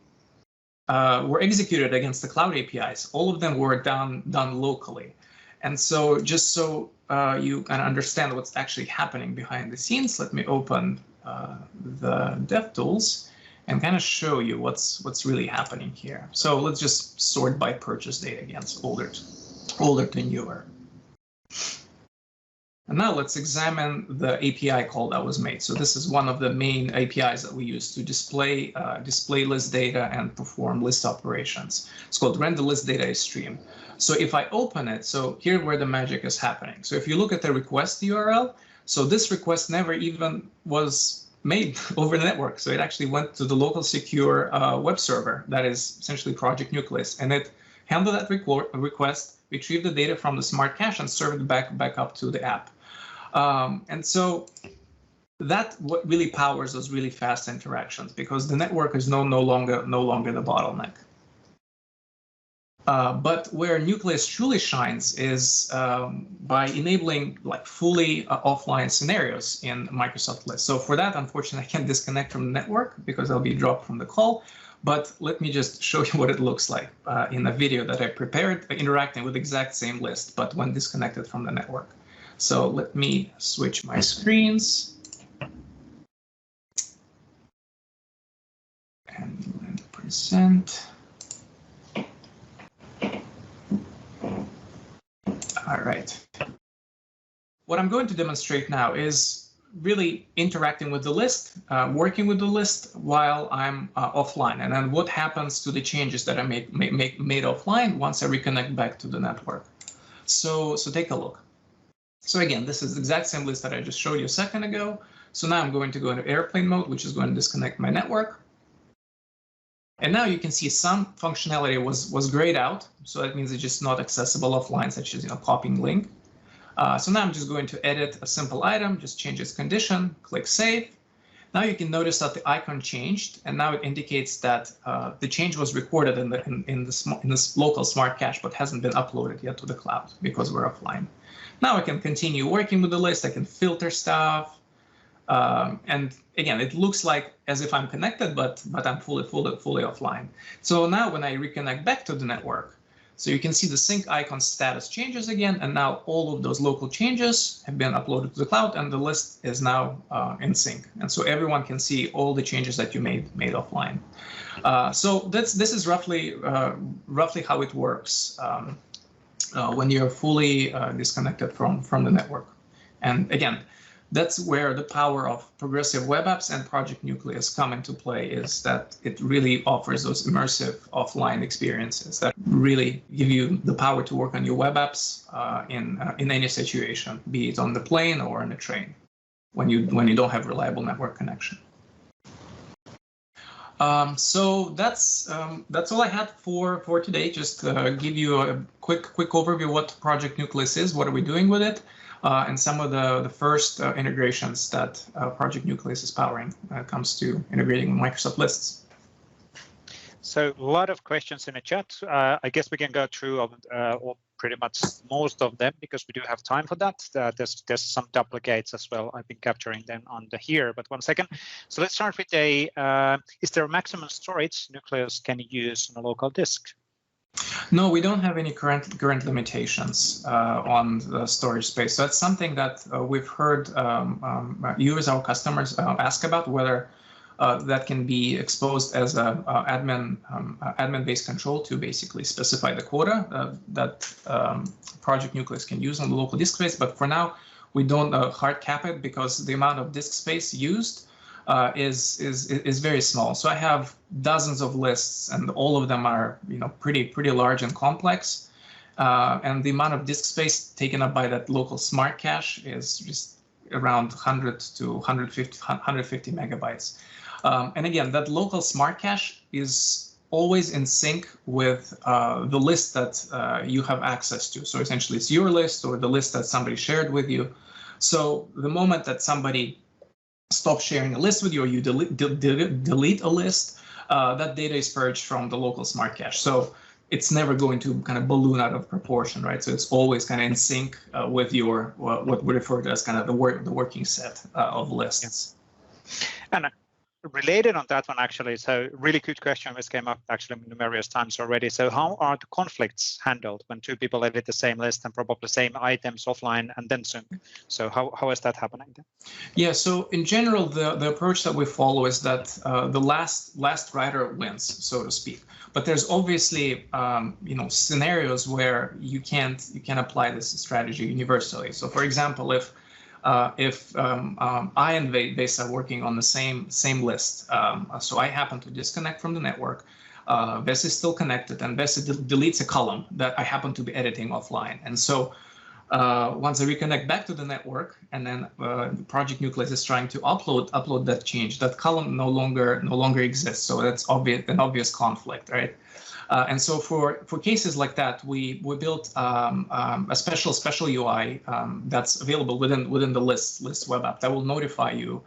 were executed against the cloud APIs. All of them were done locally. And so just so you can understand what's actually happening behind the scenes, let me open the DevTools and kind of show you what's really happening here. So let's just sort by purchase data against older to newer. And now let's examine the API call that was made. So this is one of the main APIs that we use to display list data and perform list operations. It's called render list data stream. So if I open it, so here where the magic is happening. So if you look at the request URL, so this request never even was made over the network. So it actually went to the local secure web server that is essentially Project Nucleus, and it handled that request, retrieved the data from the smart cache, and served it back up to the app. And so that what really powers those really fast interactions, because the network is no longer the bottleneck. But where Nucleus truly shines is by enabling like fully offline scenarios in Microsoft List. So for that, unfortunately, I can't disconnect from the network because I'll be dropped from the call. But let me just show you what it looks like in a video that I prepared, interacting with the exact same list, but when disconnected from the network. So let me switch my screens. And present. All right. What I'm going to demonstrate now is really interacting with the list, working with the list while I'm offline, and then what happens to the changes that I made offline once I reconnect back to the network. So take a look. So again, this is the exact same list that I just showed you a second ago. So now I'm going to go into airplane mode, which is going to disconnect my network. And now you can see some functionality was grayed out. So that means it's just not accessible offline, such as copying link. So now I'm just going to edit a simple item, just change its condition, click save. Now you can notice that the icon changed, and now it indicates that the change was recorded in this local smart cache, but hasn't been uploaded yet to the cloud because we're offline. Now I can continue working with the list. I can filter stuff, and again, it looks like as if I'm connected, but I'm fully offline. So now when I reconnect back to the network, so you can see the sync icon status changes again, and now all of those local changes have been uploaded to the cloud, and the list is now in sync. And so everyone can see all the changes that you made offline. So this is roughly how it works when you're fully disconnected from the network. And again, that's where the power of progressive web apps and Project Nucleus come into play, is that it really offers those immersive offline experiences that really give you the power to work on your web apps in any situation, be it on the plane or on a train, when you don't have reliable network connection. So that's all I had for today. Just give you a quick overview of what Project Nucleus is, what are we doing with it, and some of the first integrations that Project Nucleus is powering when it comes to integrating Microsoft lists. So a lot of questions in the chat. I guess we can go through pretty much most of them because we do have time for that. There's some duplicates as well. I've been capturing them under here, but one second. So let's start with is there a maximum storage Nucleus can use on a local disk? No, we don't have any current limitations on the storage space. So that's something that we've heard you as our customers ask about, whether that can be exposed as a admin-based control to basically specify the quota that Project Nucleus can use on the local disk space. But for now, we don't hard cap it because the amount of disk space used is very small. So I have dozens of lists, and all of them are pretty large and complex. And the amount of disk space taken up by that local smart cache is just around 100 to 150 megabytes. And again, that local smart cache is always in sync with the list that you have access to. So essentially, it's your list or the list that somebody shared with you. So the moment that somebody stops sharing a list with you or you delete a list, that data is purged from the local smart cache. So it's never going to kind of balloon out of proportion, right? So it's always kind of in sync with your what we refer to as kind of the working set of lists. Yeah. And related on that one, actually, so really good question, which came up actually numerous times already. So how are the conflicts handled when two people edit the same list and probably same items offline and then sync? So how is that happening? Yeah, so in general, the approach that we follow is that the last writer wins, so to speak. But there's obviously scenarios where you can't apply this strategy universally. So for example, if I and Vesa are working on the same list, so I happen to disconnect from the network, Vesa is still connected, and Vesa deletes a column that I happen to be editing offline. And so once I reconnect back to the network, and then Project Nucleus is trying to upload that change, that column no longer exists. So that's an obvious conflict, right? And so for cases like that, we built a special UI that's available within the list web app that will notify you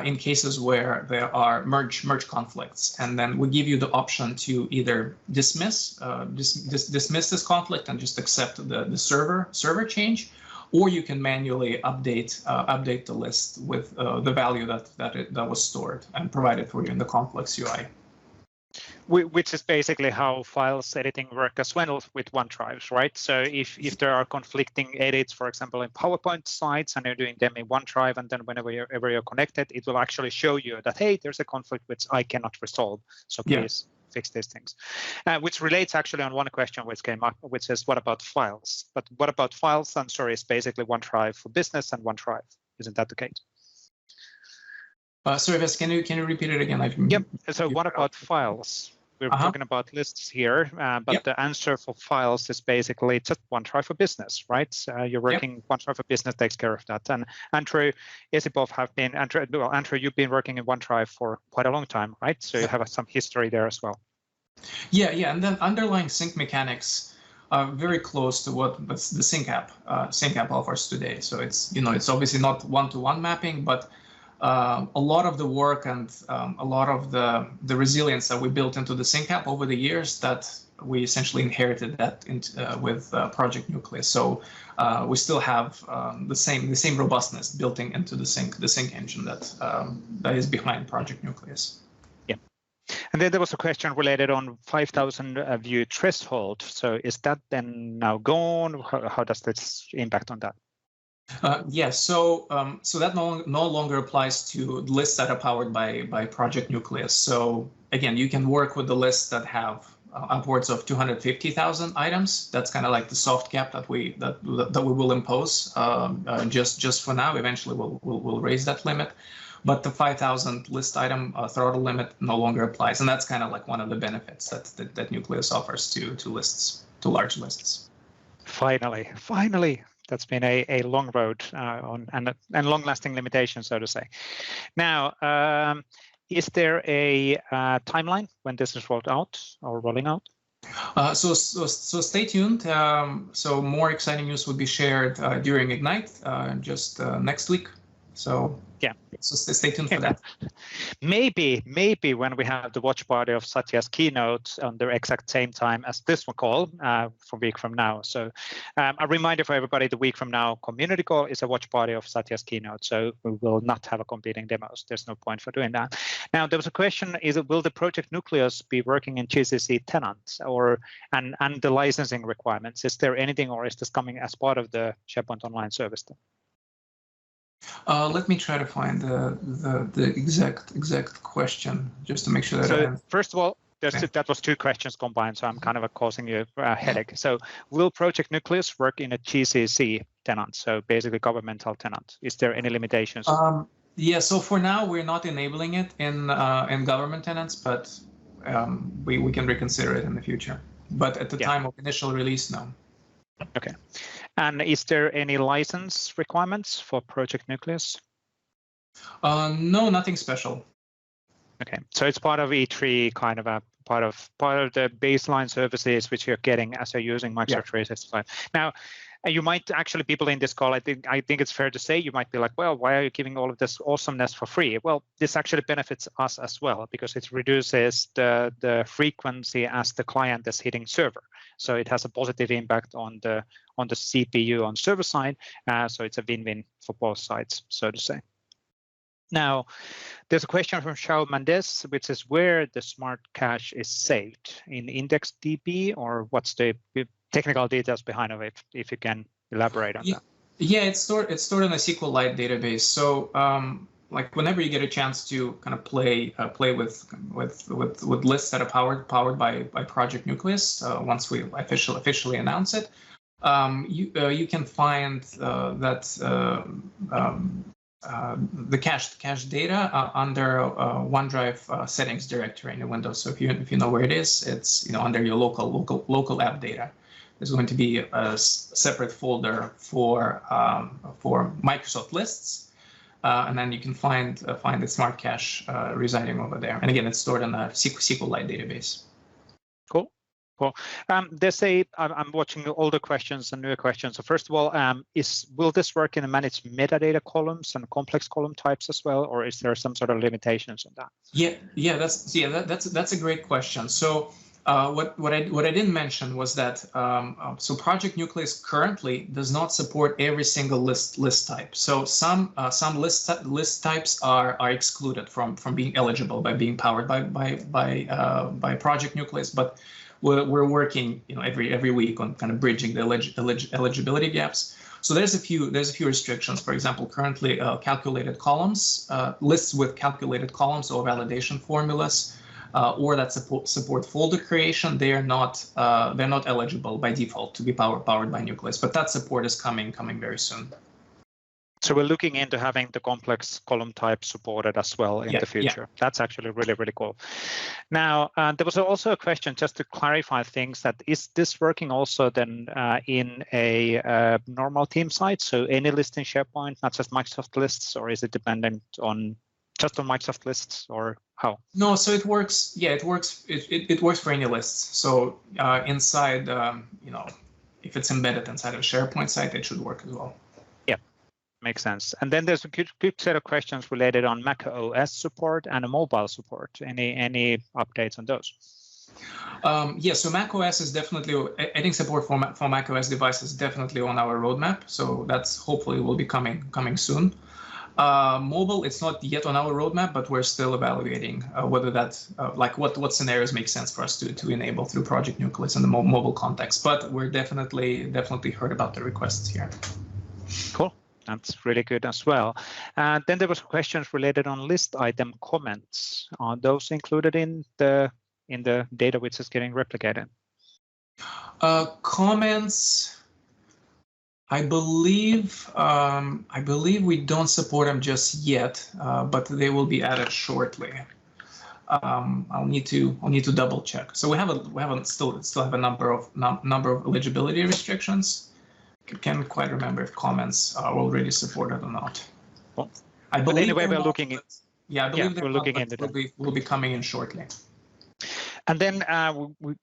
in cases where there are merge conflicts, and then we give you the option to either dismiss this conflict and just accept the server change, or you can manually update the list with the value that was stored and provided for you in the conflicts UI. Which is basically how files editing work as well with OneDrive, right? So if there are conflicting edits, for example, in PowerPoint slides, and you're doing them in OneDrive, and then whenever you're connected, it will actually show you that, hey, there's a conflict which I cannot resolve. So please fix these things. Which relates actually on one question which came up, which is what about files? But what about files? I'm sorry, it's basically OneDrive for Business and OneDrive. Isn't that the case? Sorry, Ves, can you repeat it again? Yep. So what about files? We're talking about lists here, but the answer for files is basically just OneDrive for Business, right? You're working, OneDrive for Business takes care of that. And Andrew, as you both have been, Andrew, you've been working in OneDrive for quite a long time, right? So you have some history there as well. Yeah, and then underlying sync mechanics are very close to what the sync app offers today. So it's obviously not one-to-one mapping, but a lot of the work and a lot of the resilience that we built into the sync app over the years, that we essentially inherited that with Project Nucleus. So we still have the same robustness built into the sync engine that is behind Project Nucleus. Yeah, and then there was a question related on 5,000 view threshold. So is that then now gone? How does this impact on that? Yes, so that no longer applies to lists that are powered by Project Nucleus. So again, you can work with the lists that have upwards of 250,000 items. That's kind of like the soft cap that we will impose just for now. Eventually, we'll raise that limit, but the 5,000 list item throttle limit no longer applies, and that's kind of like one of the benefits that Nucleus offers to lists, to large lists. Finally. That's been a long road and long-lasting limitation, so to say. Now, is there a timeline when this is rolled out or rolling out? So stay tuned. So more exciting news will be shared during Ignite just next week. So Yeah. So stay tuned for that. Maybe when we have the watch party of Satya's keynote on the exact same time as this one call for a week from now. So a reminder for everybody, the week from now community call is a watch party of Satya's keynote. So we will not have a competing demos. There's no point for doing that. Now, there was a question, will the project Nucleus be working in GCC tenants and the licensing requirements? Is there anything, or is this coming as part of the SharePoint Online service? Let me try to find the exact question just to make sure that. So first of all, that was two questions combined, so I'm kind of causing you a headache. So will Project Nucleus work in a GCC tenant, so basically governmental tenant? Is there any limitations? Yeah, so for now we're not enabling it in government tenants, but we can reconsider it in the future. But at the time of initial release, no. Okay. And is there any license requirements for Project Nucleus? No, nothing special. Okay, so it's part of E3, kind of a part of the baseline services which you're getting as you're using Microsoft 365. Now, you might actually, people in this call, I think it's fair to say, you might be like, well, why are you giving all of this awesomeness for free? Well, this actually benefits us as well, because it reduces the frequency as the client is hitting server. So it has a positive impact on the CPU on server side. So it's a win-win for both sides, so to say. Now, there's a question from Shao Mendes, which is where the smart cache is saved, in IndexedDB, or what's the technical details behind of it, if you can elaborate on that. Yeah, it's stored in a SQLite database. So like whenever you get a chance to kind of play with lists that are powered by Project Nucleus, once we officially announce it, you can find the cache data under OneDrive settings directory in Windows. So if you know where it is, it's under your local app data. There's going to be a separate folder for Microsoft lists, and then you can find the smart cache residing over there. And again, it's stored in a SQLite database. Cool. I'm watching older questions and newer questions. So first of all, will this work in the managed metadata columns and complex column types as well, or is there some sort of limitations on that? Yeah, that's a great question. So what I didn't mention was that so Project Nucleus currently does not support every single list type. So some list types are excluded from being eligible by being powered by Project Nucleus, but we're working every week on kind of bridging the eligibility gaps. So there's a few restrictions. For example, currently calculated columns, lists with calculated columns or validation formulas, or that support folder creation, they're not eligible by default to be powered by Nucleus. But that support is coming very soon. So we're looking into having the complex column type supported as well in the future. Yeah. That's actually really, really cool. Now, there was also a question just to clarify things, that is this working also then in a normal team site? So any list in SharePoint, not just Microsoft lists, or is it dependent on just on Microsoft lists, or how? No, so it works. Yeah, it works. It works for any lists. So inside, if it's embedded inside a SharePoint site, it should work as well. Makes sense. And then there's a good set of questions related on Mac OS support and a mobile support. Any updates on those? So Mac OS is definitely, adding support for Mac OS devices definitely on our roadmap. So that's hopefully will be coming soon. Mobile, it's not yet on our roadmap, but we're still evaluating whether that's what scenarios make sense for us to enable through Project Nucleus in the mobile context. But we're definitely heard about the requests here. Cool. That's really good as well. Then there was questions related on list item comments. Are those included in the data which is getting replicated? Comments, I believe we don't support them just yet, but they will be added shortly. I'll need to double check. So we still have a number of eligibility restrictions. Can't quite remember if comments are already supported or not. Well, I believe anyway, we're looking. Yeah, I believe we're looking into will be coming in shortly. And then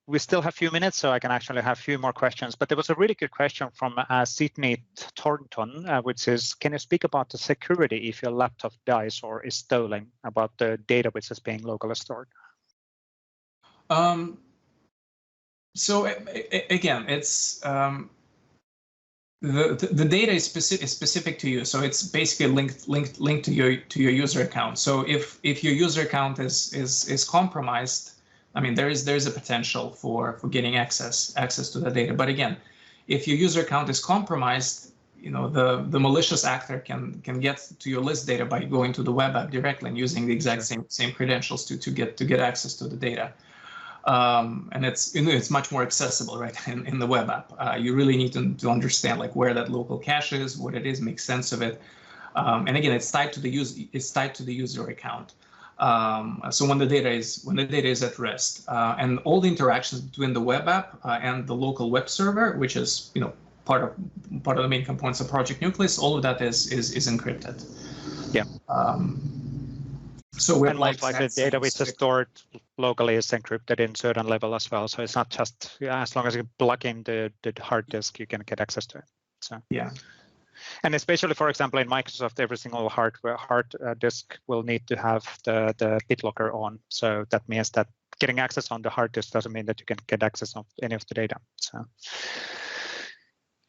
we still have a few minutes, so I can actually have a few more questions. But there was a really good question from Sydney Thornton, which is, can you speak about the security if your laptop dies or is stolen, about the data which is being locally stored? So again, it's the data is specific to you, so it's basically linked to your user account. So if your user account is compromised, I mean there is a potential for getting access to the data. But again, if your user account is compromised, you know, the malicious actor can get to your list data by going to the web app directly and using the exact same credentials to get access to the data. And it's much more accessible, right, in the web app. You really need to understand like where that local cache is, what it is, make sense of it. And again, it's tied to the user account. So when the data is at rest, and all the interactions between the web app and the local web server, which is, you know, part of the main components of Project Nucleus, all of that is encrypted. Yeah. So and most likely the data which is stored locally is encrypted in certain level as well. So it's not just as long as you plug in the hard disk, you can get access to it. So yeah. And especially, for example, in Microsoft, every single hard disk will need to have the BitLocker on. So that means that getting access on the hard disk doesn't mean that you can get access on any of the data. So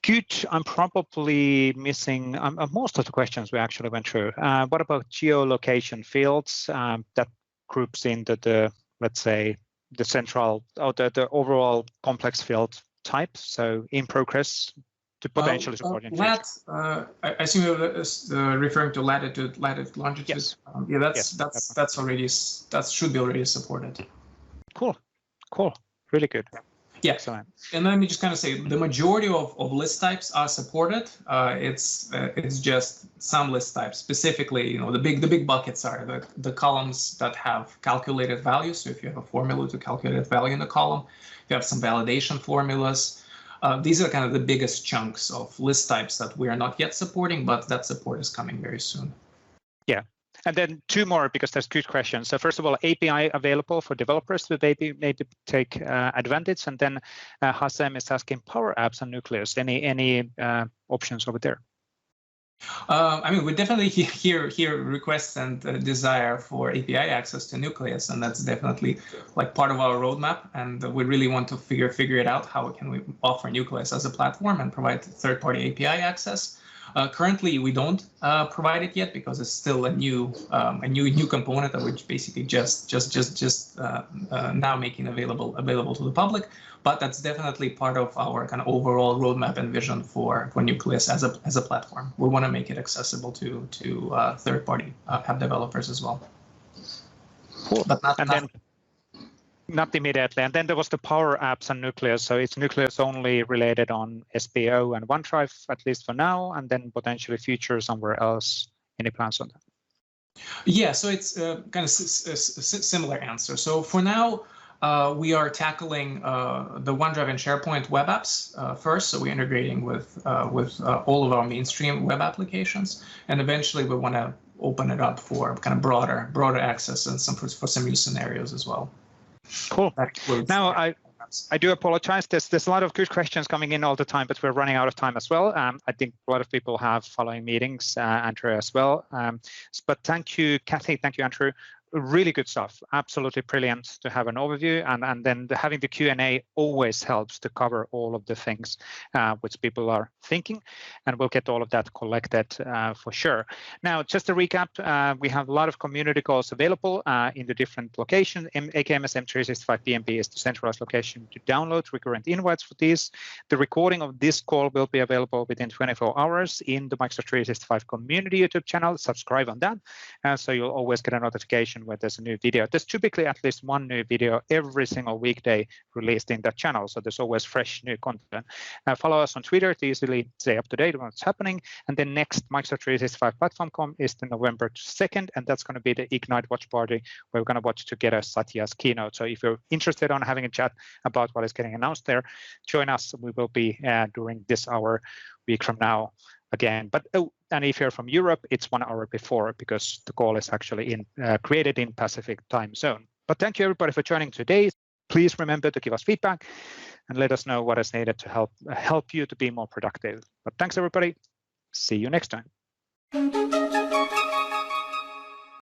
good. I'm probably missing most of the questions we actually went through. What about geolocation fields? That groups into the, let's say, the central or the overall complex field type. So in progress to potentially support in future. I assume you're referring to latitude, longitude. Yes. Yeah, that's already, that should be already supported. Cool. Really good. Yeah. Excellent. And let me just kind of say the majority of list types are supported. It's just some list types. Specifically, you know, the big buckets are the columns that have calculated values. So if you have a formula to calculate value in the column, you have some validation formulas. These are kind of the biggest chunks of list types that we are not yet supporting, but that support is coming very soon. Yeah. And then two more, because there's good questions. So first of all, API available for developers to maybe take advantage. And then Hasem is asking Power Apps and Nucleus. Any options over there? I mean, we definitely hear requests and desire for API access to Nucleus, and that's definitely like part of our roadmap. And we really want to figure it out. How can we offer Nucleus as a platform and provide third-party API access? Currently, we don't provide it yet because it's still a new component that we're basically just now making available to the public. But that's definitely part of our kind of overall roadmap and vision for Nucleus as a platform. We want to make it accessible to third-party app developers as well. Cool. But not immediately. And then there was the Power Apps and Nucleus. So it's Nucleus only related on SPO and OneDrive, at least for now, and then potentially future somewhere else. Any plans on that? Yeah, so it's kind of similar answer. So for now, we are tackling the OneDrive and SharePoint web apps first. So we're integrating with all of our mainstream web applications, and eventually we want to open it up for kind of broader access and for some new scenarios as well. Cool. Now, I do apologize. There's a lot of good questions coming in all the time, but we're running out of time as well. I think a lot of people have following meetings, Andrew as well. But thank you, Kathy. Thank you, Andrew. Really good stuff. Absolutely brilliant to have an overview, and then having the Q&A always helps to cover all of the things which people are thinking, and we'll get all of that collected for sure. Now, just to recap, we have a lot of community calls available in the different locations. AKMS M365 BMP is the centralized location to download recurrent invites for these. The recording of this call will be available within 24 hours in the Microsoft 365 community YouTube channel. Subscribe on that, so you'll always get a notification when there's a new video. There's typically at least one new video every single weekday released in that channel, so there's always fresh new content. Follow us on Twitter to easily stay up to date on what's happening. And then next Microsoft 365 PlatformCon is the November 2nd, and that's going to be the Ignite Watch Party, where we're going to watch together Satya's keynote. So if you're interested on having a chat about what is getting announced there, join us. We will be during this hour week from now again. But and if you're from Europe, it's 1 hour before, because the call is actually created in Pacific time zone. But thank you everybody for joining today. Please remember to give us feedback and let us know what is needed to help you to be more productive. But thanks, everybody. See you next time.